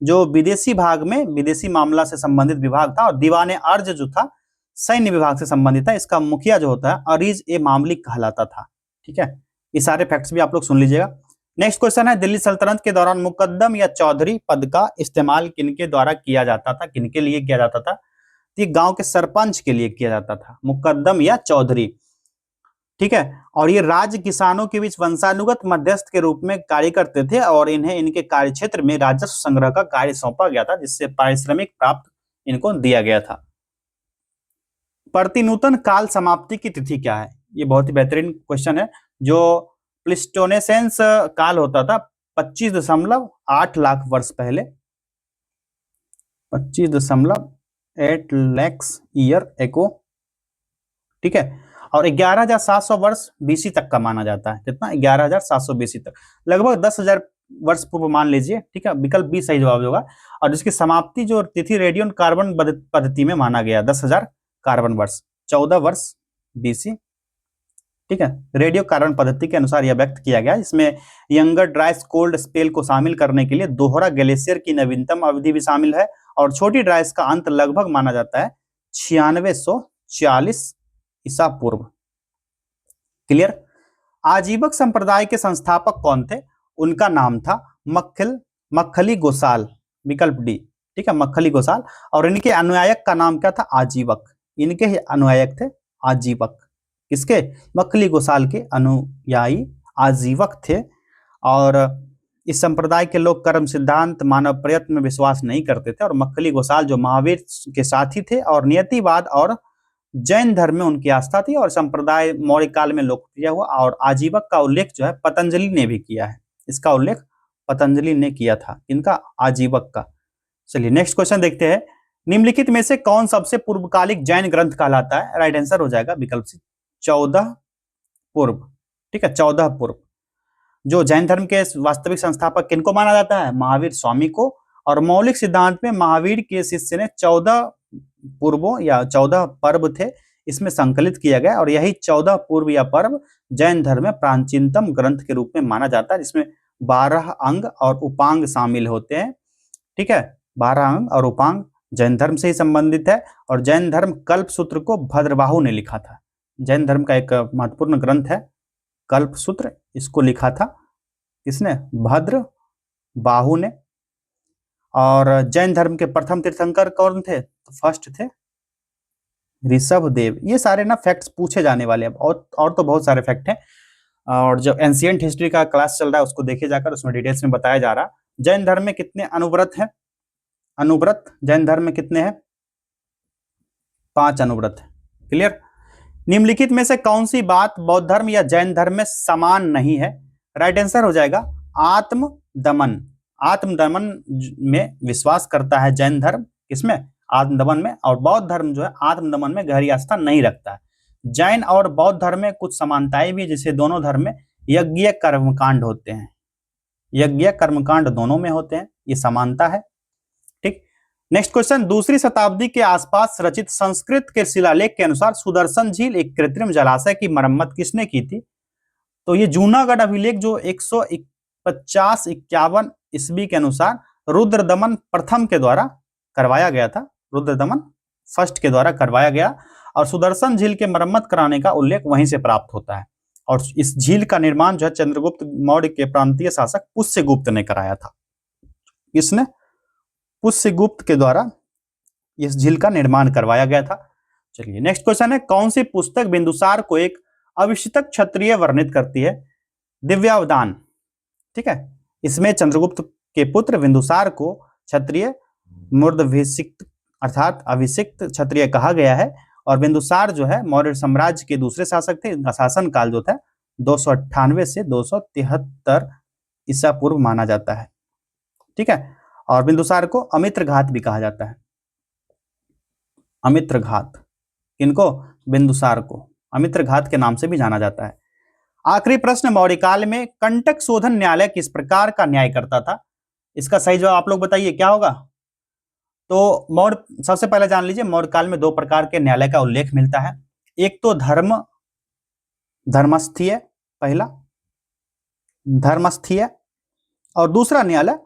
जो विदेशी भाग में विदेशी मामला से संबंधित विभाग था। और दीवान ए अर्ज जो था सैन्य विभाग से संबंधित था। इसका मुखिया जो होता है अरीज ए मामलिक कहलाता था। ठीक है, ये सारे फैक्ट्स भी आप लोग सुन लीजिएगा। नेक्स्ट क्वेश्चन है, दिल्ली सल्तनत के दौरान मुकद्दम या चौधरी पद का इस्तेमाल किनके द्वारा किया जाता था? किनके लिए किया जाता था? तो गांव के सरपंच के लिए किया जाता था, मुकद्दम या चौधरी। ठीक है, और ये राज्य किसानों के बीच वंशानुगत मध्यस्थ के रूप में कार्य करते थे और इन्हें इनके कार्य क्षेत्र में राजस्व संग्रह का कार्य सौंपा गया था, जिससे पारिश्रमिक प्राप्त इनको दिया गया था। प्रतिनूतन काल समाप्ति की तिथि क्या है? ये बहुत ही बेहतरीन क्वेश्चन है। जो प्लिस्टोनेसेंस काल होता था 25.8 लाख वर्ष पहले, 25.8 lakhs ईयर एगो। ठीक है, और 11,700 वर्ष बीसी तक का माना जाता है। कितना? 11,700 बीसी तक, लगभग 10,000 वर्ष पूर्व मान लीजिए। ठीक है, विकल्प बी सही जवाब होगा। और जिसकी समाप्ति जो तिथि रेडियन कार्बन पद्धति में माना गया 10,000 कार्बन वर्ष, 14 वर्ष बीसी। ठीक है, रेडियो कार्बन पद्धति के अनुसार यह व्यक्त किया गया। इसमें यंगर ड्राइस कोल्ड स्पेल को शामिल करने के लिए दोहरा ग्लेशियर की नवीनतम अवधि भी शामिल है और छोटी ड्राइस का अंत लगभग माना जाता है 9640 ईसा पूर्व। क्लियर? आजीवक संप्रदाय के संस्थापक कौन थे? उनका नाम था मक्खली गोसाल, विकल्प डी। ठीक है, मक्खली गोसाल। और इनके अनुयायक का नाम क्या था? आजीवक। इनके ही अनुयायक थे आजीवक। किसके? मक्खली गोसाल के अनुयायी आजीवक थे। और इस संप्रदाय के लोग कर्म सिद्धांत मानव प्रयत्न में विश्वास नहीं करते थे। और मक्खली गोसाल जो महावीर के साथी थे और नियतिवाद और जैन धर्म में उनकी आस्था थी। और संप्रदाय मौर्य काल में लोकप्रिय हुआ। और आजीवक का उल्लेख जो है पतंजलि ने भी किया है। इसका उल्लेख पतंजलि ने किया था। इनका? आजीवक का। चलिए नेक्स्ट क्वेश्चन देखते हैं, निम्नलिखित में से कौन सबसे पूर्वकालिक जैन ग्रंथ कहलाता है? राइट आंसर हो जाएगा विकल्प सी 14 पूर्व। ठीक है, 14 पूर्व। जो जैन धर्म के वास्तविक संस्थापक किनको माना जाता है? महावीर स्वामी को। और मौलिक सिद्धांत में महावीर के शिष्य ने 14 पूर्वों या 14 पर्व थे इसमें संकलित किया गया। और यही 14 पूर्व या पर्व जैन धर्म में प्राचीनतम ग्रंथ के रूप में माना जाता है, जिसमें 12 अंग और उपांग शामिल होते हैं। ठीक है, 12 अंग और उपांग जैन धर्म से ही संबंधित है। और जैन धर्म कल्प सूत्र को भद्रबाहु ने लिखा था। जैन धर्म का एक महत्वपूर्ण ग्रंथ है कल्प सूत्र, इसको लिखा था किसने? भद्रबाहु ने। और जैन धर्म के प्रथम तीर्थंकर कौन थे? तो फर्स्ट थे ऋषभदेव। ये सारे ना फैक्ट्स पूछे जाने वाले हैं और तो बहुत सारे फैक्ट हैं। और जो एंशिएंट हिस्ट्री का क्लास चल रहा है उसको देखे जाकर, उसमें डिटेल्स में बताया जा रहा। जैन धर्म में कितने अनुव्रत हैं? अनुव्रत जैन धर्म में कितने हैं? 5 अनुव्रत है। क्लियर? निम्नलिखित में से कौन सी बात बौद्ध धर्म या जैन धर्म में समान नहीं है? राइट आंसर हो जाएगा आत्मदमन। आत्मदमन में विश्वास करता है जैन धर्म, किसमें? आत्मदमन में। और बौद्ध धर्म जो है आत्मदमन में गहरी आस्था नहीं रखता है। जैन और बौद्ध धर्म में कुछ समानताएं भी, जैसे दोनों धर्म में यज्ञ कर्मकांड होते हैं। यज्ञ कर्मकांड दोनों में होते हैं, ये समानता है। ठीक, नेक्स्ट क्वेश्चन, दूसरी शताब्दी के आसपास रचित संस्कृत के शिलालेख के अनुसार सुदर्शन झील एक कृत्रिम जलाशय की मरम्मत किसने की थी? तो ये जूनागढ़ अभिलेख जो 150-51 ईस्वी के अनुसार रुद्रदमन प्रथम के द्वारा करवाया गया था। रुद्रदमन फर्स्ट के द्वारा करवाया गया। और सुदर्शन झील के मरम्मत कराने का उल्लेख वहीं से प्राप्त होता है। और इस झील का निर्माण जो है चंद्रगुप्त मौर्य के प्रांतीय शासक पुष्यगुप्त ने कराया था। इसने पुष्यगुप्त के द्वारा इस झील का निर्माण करवाया गया था। चलिए नेक्स्ट क्वेश्चन है, कौन सी पुस्तक बिंदुसार को एक अविष्टक क्षत्रिय वर्णित करती है? दिव्यावदान। ठीक है, इसमें चंद्रगुप्त के पुत्र बिंदुसार को क्षत्रिय मूर्धाभिषिक्त अर्थात अभिषिक्त क्षत्रिय कहा गया है। और बिंदुसार जो है मौर्य साम्राज्य के दूसरे शासक थे। इनका शासन काल जो था 298 से 273 ईसा पूर्व माना जाता है। ठीक है। और बिंदुसार को अमित्रघात भी कहा जाता है। अमित्रघात किनको? बिंदुसार को अमित्रघात के नाम से भी जाना जाता है। आखिरी प्रश्न, मौर्य काल में कंटक शोधन न्यायालय किस प्रकार का न्याय करता था? इसका सही जवाब आप लोग बताइए क्या होगा। तो मौर्य, सबसे पहले जान लीजिए मौर्य काल में 2 प्रकार के न्यायालय का उल्लेख मिलता है। एक तो धर्मस्थीय, पहला धर्मस्थीय, और दूसरा न्यायालय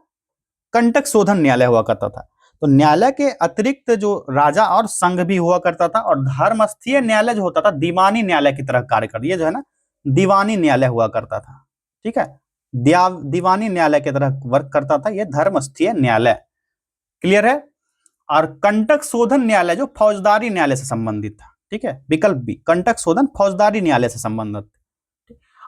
कंटक शोधन न्यायालय हुआ करता था। तो न्यायालय के अतिरिक्त जो राजा और संघ भी हुआ करता था, और धर्मस्थीय न्यायालय जो होता था दीवानी न्यायालय की तरह कार्य कर, ये जो है ना दीवानी न्यायालय हुआ करता था। ठीक है, दीवानी न्यायालय की तरह वर्क करता था ये धर्मस्थीय न्यायालय। क्लियर है। और कंटक शोधन न्यायालय जो फौजदारी न्यायालय से संबंधित था। ठीक है, विकल्प बी, कंटक शोधन फौजदारी न्यायालय से संबंधित।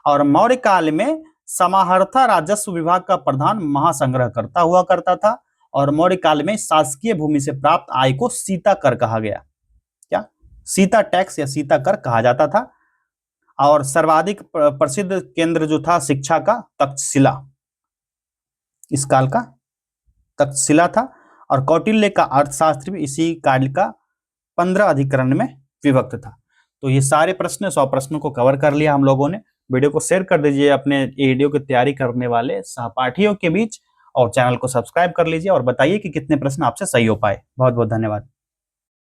और मौर्य काल में समाहर्ता राजस्व विभाग का प्रधान महासंग्रहकर्ता हुआ करता था। और मौर्य काल में शासकीय भूमि से प्राप्त आय को सीता कर कहा गया। क्या? सीता टैक्स या सीता कर कहा जाता था। और सर्वाधिक प्रसिद्ध केंद्र जो था शिक्षा का, तक्षशिला, इस काल का तक्षशिला था। और कौटिल्य का अर्थशास्त्र भी इसी काल का 15 अधिकरण में विभक्त था। तो ये सारे प्रश्न 100 प्रश्नों को कवर कर लिया हम लोगों ने। वीडियो को शेयर कर दीजिए अपने वीडियो की तैयारी करने वाले सहपाठियों के बीच, और चैनल को सब्सक्राइब कर लीजिए और बताइए कि कितने प्रश्न आपसे सही हो पाए। बहुत बहुत धन्यवाद।